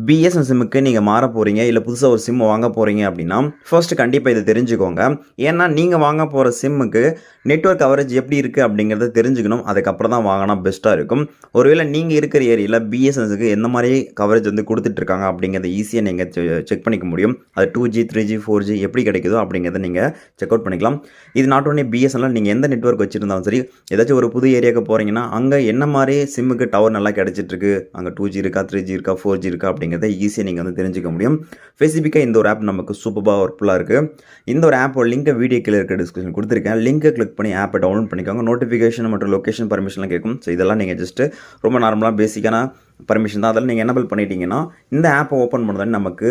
BSN சிம்முக்கு நீங்கள் மாற போகிறீங்க இல்லை புதுசாக ஒரு சிம் வாங்க போகிறீங்க அப்படின்னா ஃபர்ஸ்ட் கண்டிப்பாக இதை தெரிஞ்சுக்கோங்க. ஏன்னா நீங்கள் வாங்க போகிற சிம்முக்கு நெட்வொர்க் கவரேஜ் எப்படி இருக்குது அப்படிங்கிறத தெரிஞ்சுக்கணும். அதுக்கப்புறம் தான் வாங்கினா பெஸ்ட்டாக இருக்கும். ஒருவேளை நீங்கள் இருக்கிற ஏரியாவில் பிஎஸ்என்ஸுக்கு எந்த மாதிரி கவரேஜ் வந்து கொடுத்துட்ருக்காங்க அப்படிங்கிறத ஈஸியாக நீங்கள் செக் பண்ணிக்க முடியும். அது 2G 3G 4G எப்படி கிடைக்குதோ அப்படிங்கிறத நீங்கள் செக் அவுட் பண்ணிக்கலாம். இது நாட் ஒன்லி பிஎஸ்என்எல், நீங்கள் எந்த நெட்வொர்க் வச்சுருந்தாலும் சரி, ஏதாச்சும் ஒரு புது ஏரியாவுக்கு போகிறீங்கன்னா அங்கே என்ன மாதிரி சிம்முக்கு டவர் நல்லா கிடச்சிட்ருக்கு, அங்கே 2G இருக்கா 3G இருக்கா 4G இருக்கா அப்படிங்கிறத ஈஸியாக நீங்கள் வந்து தெரிஞ்சுக்க முடியும். ஸ்பெசிஃபிக்காக இந்த ஒரு ஆப் நமக்கு சூப்பராக ஒர்க்ஃபுல்லாக இருக்குது. இந்த ஒரு ஆப்போட லிங்கை வீடியோ கீழே இருக்க டிஸ்கிரிப்ஷன் கொடுத்துருக்கேன். லிங்கை கிளிக் பண்ணி ஆப்பை டவுன்லோட் பண்ணிக்கோங்க. நோட்டிஃபிகேஷன் மற்றும் லொக்கேஷன் பர்மிஷன்லாம் கேட்கும். ஸோ இதெல்லாம் நீங்கள் ஜஸ்ட்டு ரொம்ப நார்மலாக பேசிக்கான பர்மிஷன் தான். அதெல்லாம் நீங்கள் எனபிள் பண்ணிட்டீங்கன்னா இந்த ஆப்பை ஓப்பன் பண்ணுறதுன்னு நமக்கு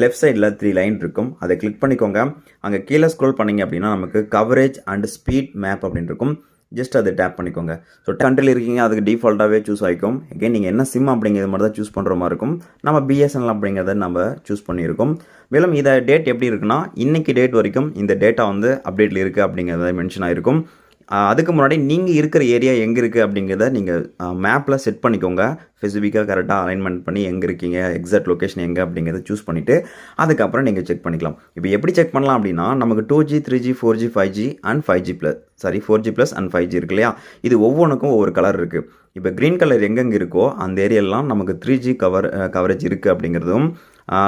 லெஃப்ட் சைடில் 3 லைன் இருக்கும். அதை கிளிக் பண்ணிக்கோங்க. அங்கே கீழே ஸ்க்ரோல் பண்ணிங்க அப்படின்னா நமக்கு கவரேஜ் அண்ட் ஸ்பீட் மேப் அப்படின்னு இருக்கும். ஜஸ்ட் அதை டேப் பண்ணிக்கோங்க. ஸோ கண்ட்ரியில் இருக்கீங்க, அதுக்கு டிஃபால்ட்டாகவே சூஸ் ஆகிக்கும். எகெயின் நீங்கள் என்ன சிம் அப்படிங்கிறது மாதிரி தான் சூஸ் பண்ணுற மாதிரி இருக்கும். நம்ம பிஎஸ்என்எல் அப்படிங்கிறத நம்ம சூஸ் பண்ணியிருக்கோம். மேலும் இதை டேட் எப்படி இருக்குன்னா, இன்றைக்கி டேட் வரைக்கும் இந்த டேட்டா வந்து அப்டேட்டில் இருக்குது அப்படிங்கிறத மென்ஷன் ஆகிருக்கும். அதுக்கு முன்னாடி நீங்கள் இருக்கிற ஏரியா எங்கே இருக்குது அப்படிங்கிறத நீங்கள் மேப்பில் செட் பண்ணிக்கோங்க. ஸ்பெசிஃபிக்காக கரெக்டாக அலைன்மெண்ட் பண்ணி எங்கே இருக்கீங்க, எக்ஸாக்ட் லொக்கேஷன் எங்கே அப்படிங்கிறத சூஸ் பண்ணிவிட்டு அதுக்கப்புறம் நீங்கள் செக் பண்ணிக்கலாம். இப்போ எப்படி செக் பண்ணலாம் அப்படின்னா, நமக்கு 2G 3G 4G 5G and 4G+ and 5G இருக்கு இல்லையா, இது ஒவ்வொன்றுக்கும் ஒவ்வொரு கலர் இருக்குது. இப்போ க்ரீன் கலர் எங்கெங்கே இருக்கோ அந்த ஏரியாலாம் நமக்கு 3G கவரேஜ் இருக்குது அப்படிங்கிறதும்,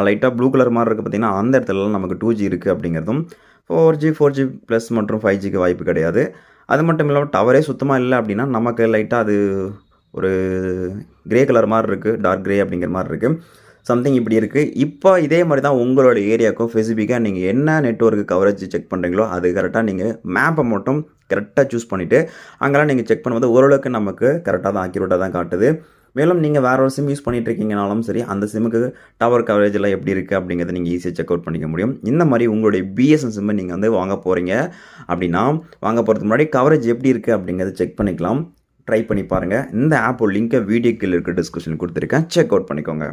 லைட்டாக ப்ளூ கலர் மாதிரி இருக்குது பார்த்திங்கன்னா அந்த இடத்துலலாம் நமக்கு 2G இருக்குது அப்படிங்கிறதும், 4G+ மற்றும் 5Gக்கு வாய்ப்பு கிடையாது. அது மட்டும் இல்லாமல் டவரே சுத்தமாக இல்லை அப்படின்னா நமக்கு லைட்டாக அது ஒரு கிரே கலர் மாதிரி இருக்குது, டார்க் கிரே அப்படிங்கிற மாதிரி இருக்குது, சம்திங் இப்படி இருக்குது. இப்போ இதே மாதிரி தான் உங்களோட ஏரியாவுக்கும் ஸ்பெசிஃபிக்காக நீங்கள் என்ன நெட்வொர்க்கு கவரேஜ் செக் பண்ணுறீங்களோ அது கரெக்டாக நீங்கள் மேப்பை மட்டும் கரெக்டாக சூஸ் பண்ணிவிட்டு அங்கெல்லாம் நீங்கள் செக் பண்ணும்போது ஓரளவுக்கு நமக்கு கரெக்டாக தான் அக்யூரேட்டாக தான் காட்டுது. மேலும் நீங்கள் வேறு ஒரு சிம் யூஸ் பண்ணிகிட்டு இருக்கீங்கனாலும் சரி, அந்த சிம்முக்கு டவர் கவரேஜ் எல்லாம் எப்படி இருக்குது அப்படிங்கிறத நீங்கள் ஈஸியாக செக் அவுட் பண்ணிக்க முடியும். இந்த மாதிரி உங்களுடைய பிஎஸ்என் சிம்மை நீங்கள் வந்து வாங்க போகிறீங்க அப்படின்னா, வாங்க போகிறதுக்கு முன்னாடி கவரேஜ் எப்படி இருக்குது அப்படிங்கிறத செக் பண்ணிக்கலாம். ட்ரை பண்ணி பாருங்கள். இந்த ஆப்போட லிங்கை வீடியோ கீழே இருக்க டிஸ்கிரிப்ஷன் கொடுத்துருக்கேன். செக் அவுட் பண்ணிக்கோங்க.